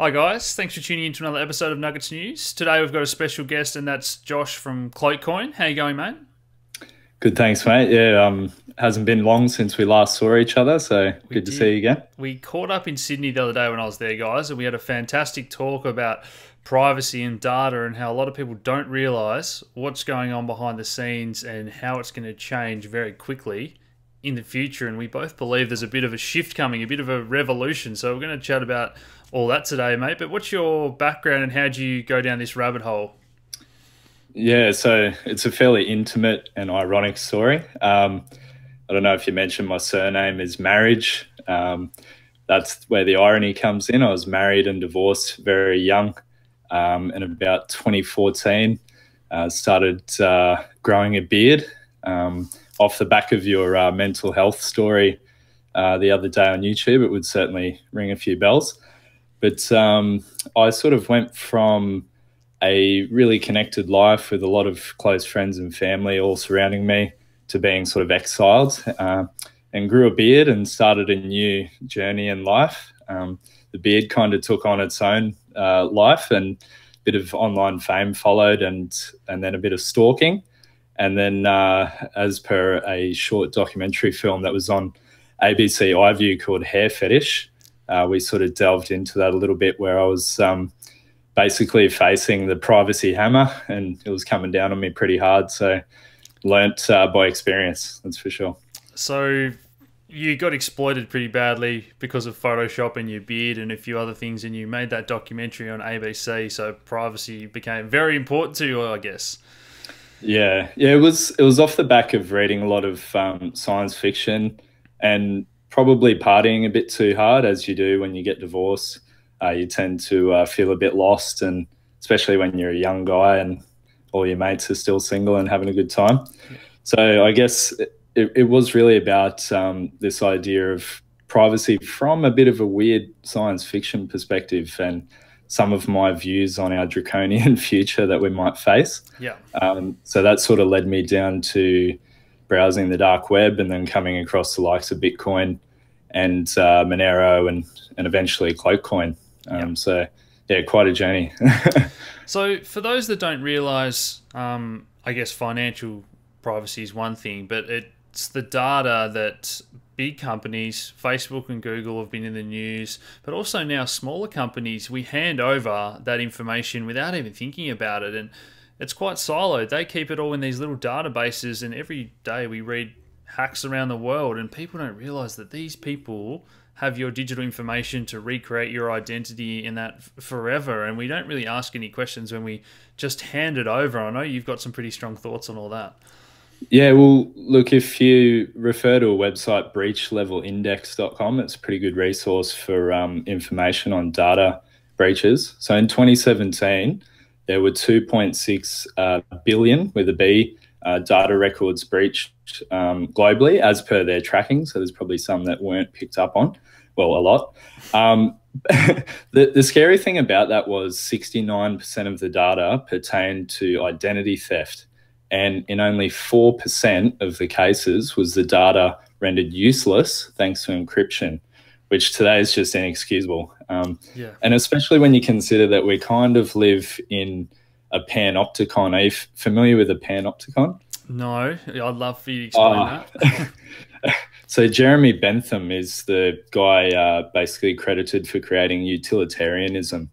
Hi guys, thanks for tuning in to another episode of Nuggets News. Today we've got a special guest and that's Josh from CloakCoin. How you going, mate? Good, thanks, mate. Yeah, hasn't been long since we last saw each other, so good to see you again. We caught up in Sydney the other day when I was there, guys, and we had a fantastic talk about privacy and data and how a lot of people don't realise what's going on behind the scenes and how it's going to change very quickly in the future. And we both believe there's a bit of a shift coming, a bit of a revolution. So we're going to chat about all that today, mate. But what's your background and how did you go down this rabbit hole? Yeah, so it's a fairly intimate and ironic story. I don't know if you mentioned my surname is Marriage. That's where the irony comes in. I was married and divorced very young. In about 2014, started growing a beard off the back of your mental health story the other day on YouTube. It would certainly ring a few bells. But I sort of went from a really connected life with a lot of close friends and family all surrounding me to being sort of exiled and grew a beard and started a new journey in life. The beard kind of took on its own life, and a bit of online fame followed, and then a bit of stalking. And then as per a short documentary film that was on ABC iView called Hair Fetish, we sort of delved into that a little bit, where I was basically facing the privacy hammer and it was coming down on me pretty hard. So learnt by experience, that's for sure. So you got exploited pretty badly because of Photoshop and your beard and a few other things, and you made that documentary on ABC, so privacy became very important to you, I guess. Yeah, it was off the back of reading a lot of science fiction and probably partying a bit too hard, as you do when you get divorced. You tend to feel a bit lost, and especially when you're a young guy and all your mates are still single and having a good time. Yeah. So I guess it was really about this idea of privacy from a bit of a weird science fiction perspective, and some of my views on our draconian future that we might face. Yeah. So that sort of led me down to browsing the dark web and then coming across the likes of Bitcoin and Monero and eventually CloakCoin. So yeah, quite a journey. So for those that don't realize, I guess financial privacy is one thing, but it's the data that big companies, Facebook and Google, have been in the news, but also now smaller companies, we hand over that information without even thinking about it. And it's quite siloed. They keep it all in these little databases, and every day we read hacks around the world, and people don't realize that these people have your digital information to recreate your identity in that forever, and we don't really ask any questions when we just hand it over. I know you've got some pretty strong thoughts on all that. Yeah, well, look, if you refer to a website, breachlevelindex.com, it's a pretty good resource for information on data breaches. So in 2017, there were 2.6 billion, with a B, data records breached globally as per their tracking. So there's probably some that weren't picked up on. Well, a lot. The scary thing about that was 69% of the data pertained to identity theft. And in only 4% of the cases was the data rendered useless thanks to encryption, which today is just inexcusable. And especially when you consider that we kind of live in a panopticon. Are you familiar with a panopticon? No, I'd love for you to explain that. So Jeremy Bentham is the guy basically credited for creating utilitarianism.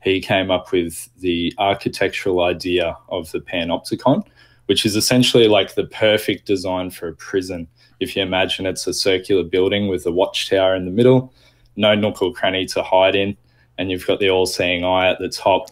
He came up with the architectural idea of the panopticon, which is essentially like the perfect design for a prison. If you imagine it's a circular building with a watchtower in the middle, no nook or cranny to hide in, and you've got the all-seeing eye at the top.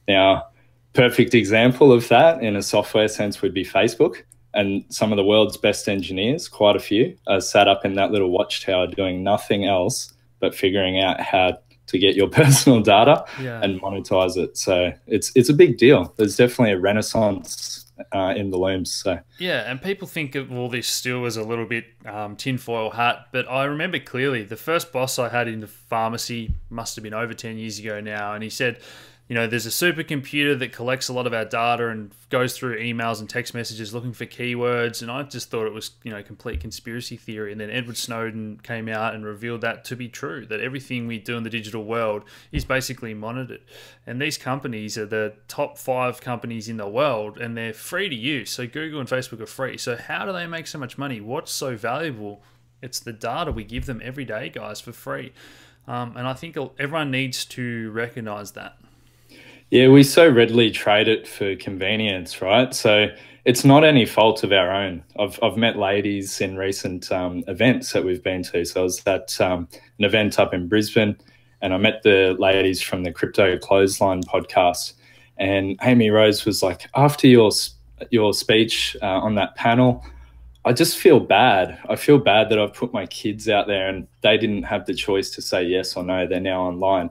Now, perfect example of that in a software sense would be Facebook. And some of the world's best engineers, quite a few, are sat up in that little watchtower doing nothing else but figuring out how to get your personal data and monetize it. So it's a big deal. There's definitely a renaissance in the looms. So Yeah, and people think of all this still as a little bit tinfoil hat, but I remember clearly the first boss I had in the pharmacy must have been over 10 years ago now, and he said, there's a supercomputer that collects a lot of our data and goes through emails and text messages looking for keywords, and I just thought it was, complete conspiracy theory, and then Edward Snowden came out and revealed that to be true, that everything we do in the digital world is basically monitored. And these companies are the top 5 companies in the world, and they're free to use. So Google and Facebook are free. So how do they make so much money? What's so valuable? It's the data we give them every day, guys, for free. And I think everyone needs to recognize that. Yeah, we so readily trade it for convenience, right? So it's not any fault of our own. I've met ladies in recent events that we've been to. So I was at an event up in Brisbane, and I met the ladies from the Crypto Clothesline podcast. And Amy Rose was like, after your speech on that panel, I just feel bad. I feel bad that I've put my kids out there and they didn't have the choice to say yes or no. They're now online.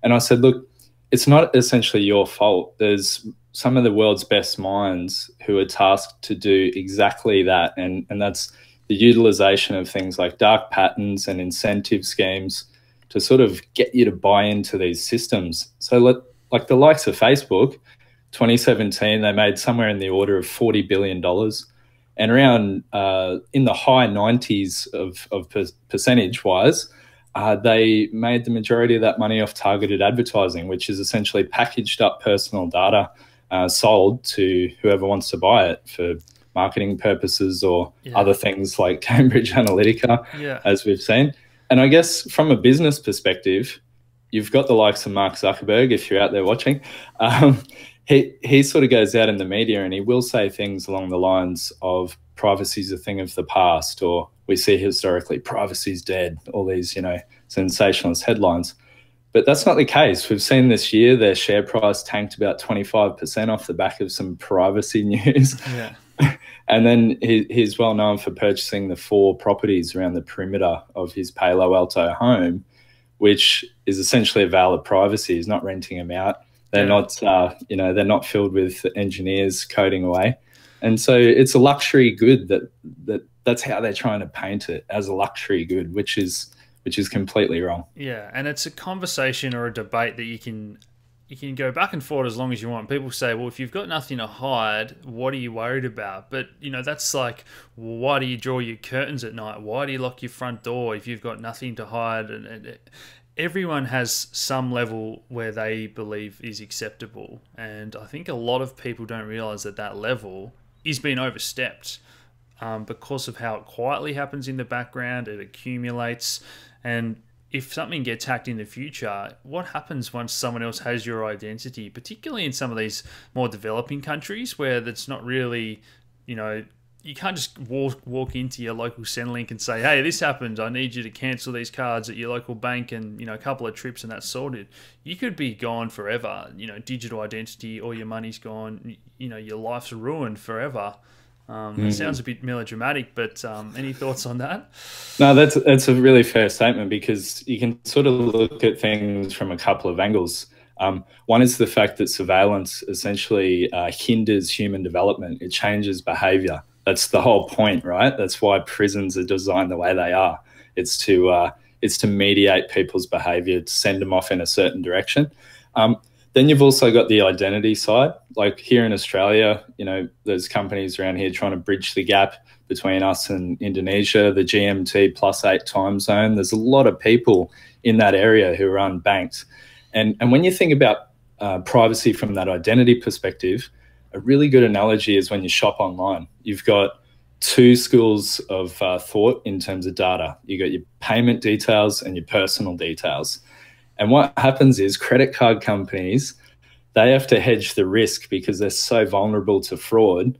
And I said, look, it's not essentially your fault. There's some of the world's best minds who are tasked to do exactly that. And that's the utilization of things like dark patterns and incentive schemes to sort of get you to buy into these systems. So like the likes of Facebook, 2017, they made somewhere in the order of $40 billion. And around in the high 90s of percentage-wise, they made the majority of that money off targeted advertising, which is essentially packaged up personal data sold to whoever wants to buy it for marketing purposes or other things like Cambridge Analytica, as we've seen. And I guess from a business perspective, you've got the likes of Mark Zuckerberg, if you're out there watching. He sort of goes out in the media and he will say things along the lines of privacy is a thing of the past, or we see historically privacy's dead, all these, sensationalist headlines. But that's not the case. We've seen this year their share price tanked about 25% off the back of some privacy news. Yeah. And then he's well known for purchasing the 4 properties around the perimeter of his Palo Alto home, which is essentially a veil of privacy. He's not renting them out. They're not, they're not filled with engineers coding away. And so it's a luxury good that's how they're trying to paint it, as a luxury good, which is completely wrong. Yeah, and it's a conversation or a debate that you can go back and forth as long as you want. People say, well, if you've got nothing to hide, what are you worried about? But, that's like, well, why do you draw your curtains at night? Why do you lock your front door if you've got nothing to hide? And everyone has some level where they believe is acceptable. And I think a lot of people don't realize that level is being overstepped because of how it quietly happens in the background. It accumulates. And if something gets hacked in the future, what happens once someone else has your identity, particularly in some of these more developing countries where that's not really, you can't just walk into your local Centrelink and say, hey, this happened. I need you to cancel these cards at your local bank and, a couple of trips and that's sorted. You could be gone forever, digital identity, all your money's gone, your life's ruined forever. It sounds a bit melodramatic, but any thoughts on that? No, that's a really fair statement, because you can sort of look at things from a couple of angles. One is the fact that surveillance essentially hinders human development. It changes behavior. That's the whole point, right? That's why prisons are designed the way they are. It's to mediate people's behavior, to send them off in a certain direction. Then you've also got the identity side. Like here in Australia, there's companies around here trying to bridge the gap between us and Indonesia, the GMT +8 time zone. There's a lot of people in that area who are unbanked. And when you think about privacy from that identity perspective, a really good analogy is when you shop online. You've got 2 schools of thought in terms of data. You got your payment details and your personal details. And what happens is credit card companies, they have to hedge the risk because they're so vulnerable to fraud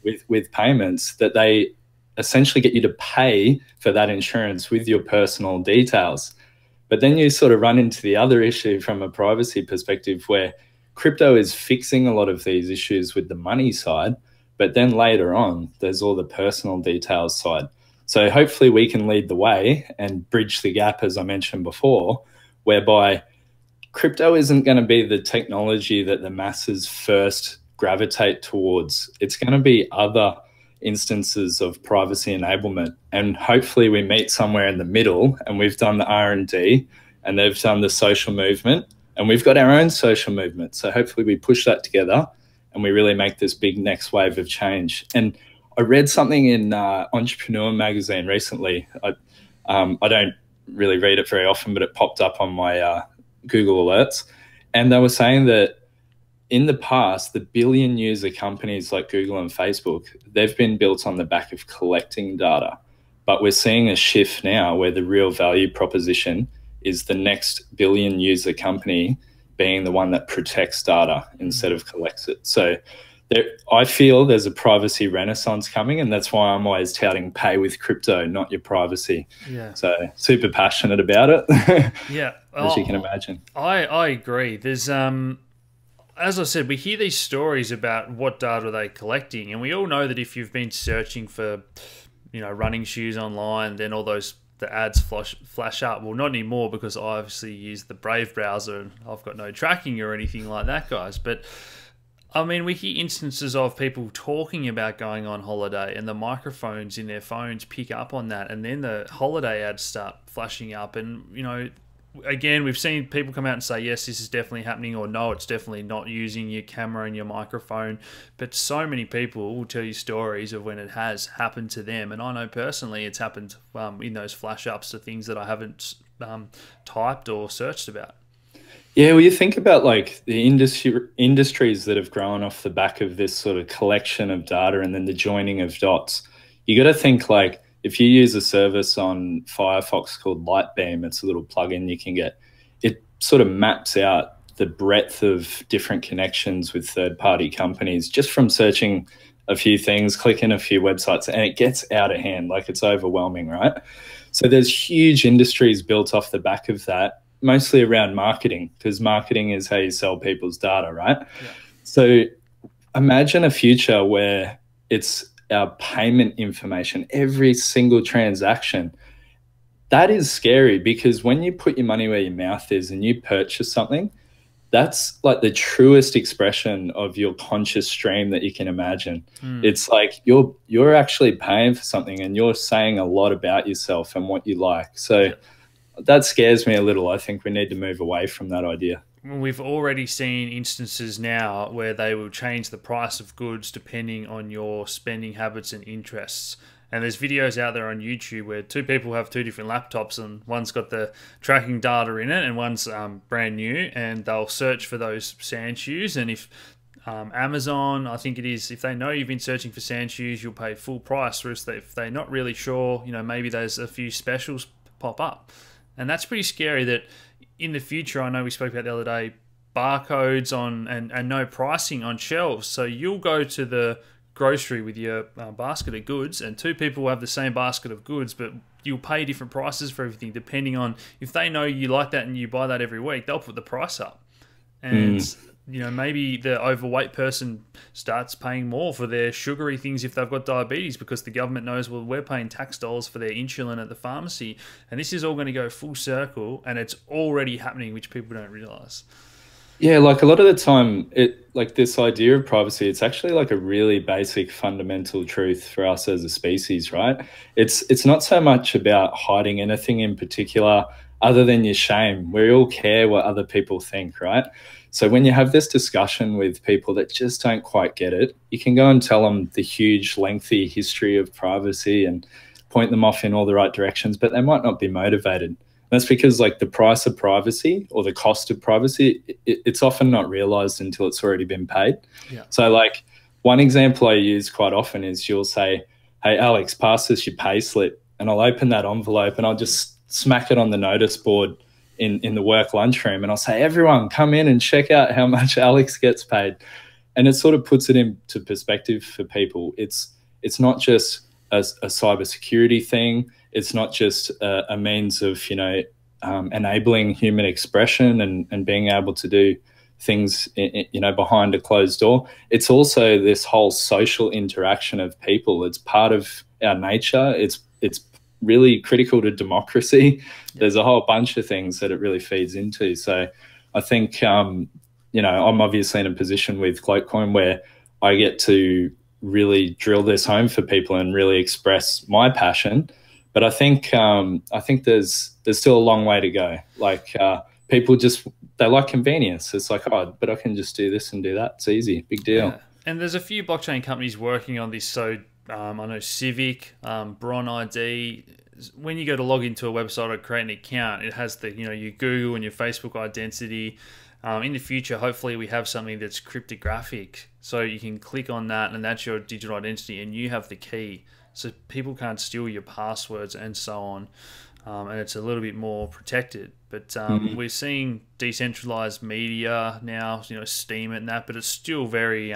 with payments, that they essentially get you to pay for that insurance with your personal details. But then you sort of run into the other issue from a privacy perspective, where crypto is fixing a lot of these issues with the money side, but then later on, there's all the personal details side. So hopefully we can lead the way and bridge the gap, as I mentioned before, whereby crypto isn't going to be the technology that the masses first gravitate towards. It's going to be other instances of privacy enablement, and hopefully we meet somewhere in the middle, and we've done the R&D and they've done the social movement, and we've got our own social movement. So hopefully we push that together and we really make this big next wave of change. And I read something in Entrepreneur magazine recently. I don't really read it very often, but it popped up on my Google alerts, and they were saying that in the past, the billion user companies like Google and Facebook, they've been built on the back of collecting data. But we're seeing a shift now where the real value proposition is the next billion user company being the one that protects data instead of collects it. So I feel there's a privacy renaissance coming, and that's why I'm always touting pay with crypto, not your privacy. Yeah. So super passionate about it. Yeah. As you can imagine. I agree. There's as I said, we hear these stories about what data are they collecting, and we all know that if you've been searching for, running shoes online, then all the ads flash up. Well, not anymore, because I obviously use the Brave browser and I've got no tracking or anything like that, guys. But I mean, we hear instances of people talking about going on holiday, and the microphones in their phones pick up on that, and then the holiday ads start flashing up. And again, we've seen people come out and say, yes, this is definitely happening, or no, it's definitely not, using your camera and your microphone. But so many people will tell you stories of when it has happened to them. And I know personally it's happened in those flash ups to things that I haven't typed or searched about. Yeah, well, you think about like the industries that have grown off the back of this sort of collection of data and then the joining of dots. You got to think like, if you use a service on Firefox called Lightbeam, it's a little plugin you can get. It sort of maps out the breadth of different connections with third-party companies just from searching a few things, clicking a few websites, and it gets out of hand. Like, it's overwhelming, right? So there's huge industries built off the back of that, mostly around marketing, because marketing is how you sell people's data, right? Yeah. So imagine a future where it's our payment information, every single transaction. That is scary, because when you put your money where your mouth is and you purchase something, that's like the truest expression of your conscious stream that you can imagine. It's like you're actually paying for something, and you're saying a lot about yourself and what you like. So that scares me a little. I think we need to move away from that idea. We've already seen instances now where they will change the price of goods depending on your spending habits and interests. And there's videos out there on YouTube where two people have two different laptops, and one's got the tracking data in it and one's brand new, and they'll search for those sand shoes. And if Amazon, I think it is, if they know you've been searching for sand shoes, you'll pay full price. Whereas if they're not really sure, maybe there's a few specials pop up. And that's pretty scary that in the future, I know we spoke about the other day, barcodes on and no pricing on shelves. So you'll go to the grocery with your basket of goods, and two people will have the same basket of goods, but you'll pay different prices for everything depending on, if they know you like that and you buy that every week, they'll put the price up. And maybe the overweight person starts paying more for their sugary things if they've got diabetes, because the government knows, well, we're paying tax dollars for their insulin at the pharmacy. And this is all going to go full circle, and it's already happening, which people don't realize. Yeah, like a lot of the time, like this idea of privacy, it's actually like a really basic fundamental truth for us as a species, right? It's not so much about hiding anything in particular other than your shame. We all care what other people think, right? So when you have this discussion with people that just don't quite get it, you can go and tell them the huge, lengthy history of privacy and point them off in all the right directions, but they might not be motivated. That's because like the price of privacy or the cost of privacy, it's often not realized until it's already been paid. Yeah. So like one example I use quite often is you'll say, hey, Alex, pass us your pay slip. And I'll open that envelope and I'll just smack it on the notice board in the work lunchroom. And I'll say, everyone come in and check out how much Alex gets paid. And it sort of puts it into perspective for people. It's not just a cybersecurity thing. It's not just a means of, enabling human expression and being able to do things, behind a closed door. It's also this whole social interaction of people. It's part of our nature. It's really critical to democracy. There's a whole bunch of things that it really feeds into. So I think, you know, I'm obviously in a position with CloakCoin where I get to really drill this home for people and really express my passion. But I think there's still a long way to go. Like people just, they like convenience. It's like, oh, but I can just do this and do that. It's easy, big deal. Yeah. And there's a few blockchain companies working on this. So I know Civic, Bron ID. When you go to log into a website or create an account, it has the, you know, your Google and your Facebook identity. In the future, hopefully we have something that's cryptographic, so you can click on that and that's your digital identity and you have the key, so people can't steal your passwords and so on. And it's a little bit more protected. But we're seeing decentralized media now, you know, Steam and that, but it's still very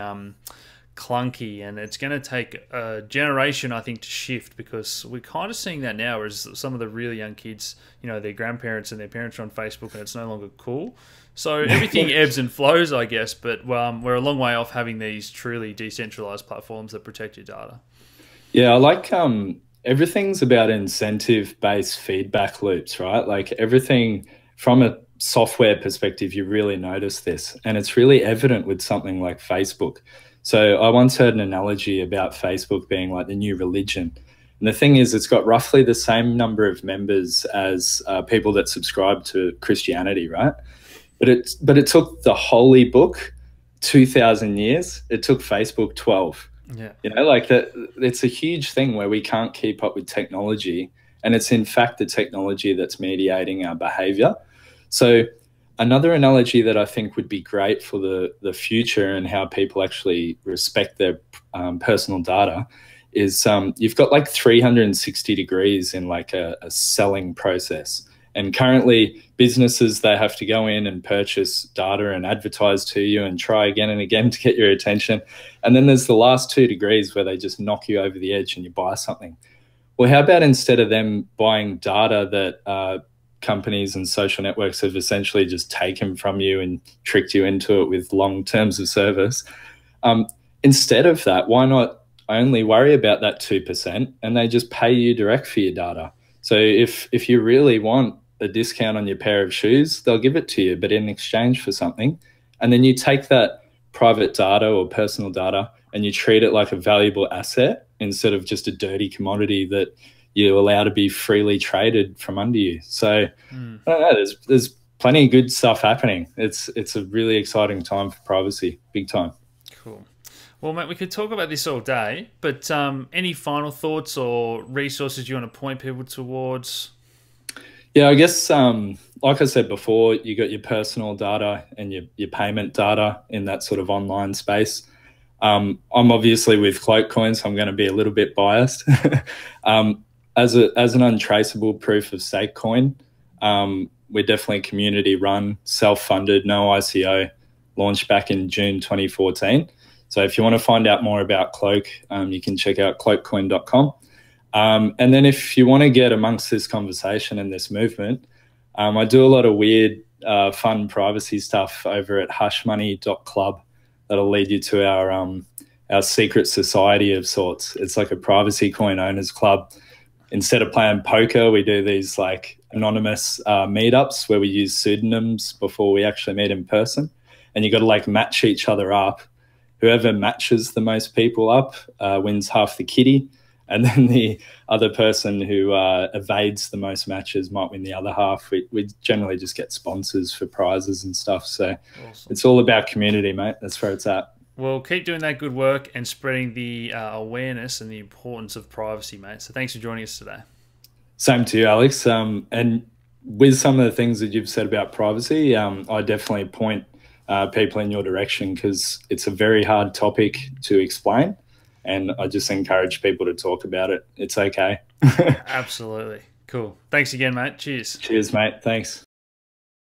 clunky, and it's going to take a generation, I think, to shift, because we're kind of seeing that now as some of the really young kids, you know, their grandparents and their parents are on Facebook and it's no longer cool. So everything ebbs and flows, I guess, but we're a long way off having these truly decentralized platforms that protect your data. Yeah, I like everything's about incentive-based feedback loops, right? Like everything from a software perspective, you really notice this, and it's really evident with something like Facebook. So I once heard an analogy about Facebook being like the new religion. And the thing is, it's got roughly the same number of members as people that subscribe to Christianity, right? But it took the holy book 2,000 years. It took Facebook 12. Yeah. You know, like that. It's a huge thing where we can't keep up with technology, and it's in fact the technology that's mediating our behavior. So another analogy that I think would be great for the future and how people actually respect their personal data is you've got like 360 degrees in like a selling process. And currently businesses, they have to go in and purchase data and advertise to you and try again and again to get your attention. And then there's the last 2 degrees where they just knock you over the edge and you buy something. Well, how about instead of them buying data that companies and social networks have essentially just taken from you and tricked you into it with long terms of service, instead of that, why not only worry about that 2% and they just pay you direct for your data? So if you really want a discount on your pair of shoes, they'll give it to you, but in exchange for something. And then you take that private data or personal data and you treat it like a valuable asset instead of just a dirty commodity that you allow to be freely traded from under you. So I don't know, there's plenty of good stuff happening. It's a really exciting time for privacy, big time. Cool. Well, mate, we could talk about this all day, but any final thoughts or resources you want to point people towards? Yeah, I guess, like I said before, you got your personal data and your payment data in that sort of online space. I'm obviously with CloakCoin, so I'm going to be a little bit biased. As an untraceable proof of stake coin, we're definitely community run, self-funded, no ICO, launched back in June 2014. So if you want to find out more about Cloak, you can check out cloakcoin.com. And then if you want to get amongst this conversation and this movement, I do a lot of weird, fun privacy stuff over at hushmoney.club. That'll lead you to our secret society of sorts. It's like a privacy coin owners club. Instead of playing poker, we do these like anonymous meetups where we use pseudonyms before we actually meet in person. And you got to like match each other up. Whoever matches the most people up wins half the kitty. And then the other person who evades the most matches might win the other half. We generally just get sponsors for prizes and stuff. So awesome. It's all about community, mate. That's where it's at. Well, keep doing that good work and spreading the awareness and the importance of privacy, mate. So thanks for joining us today. Same to you, Alex. And with some of the things that you've said about privacy, I definitely point people in your direction because it's a very hard topic to explain. And I just encourage people to talk about it. It's okay. Absolutely. Cool. Thanks again, mate. Cheers. Cheers, mate. Thanks.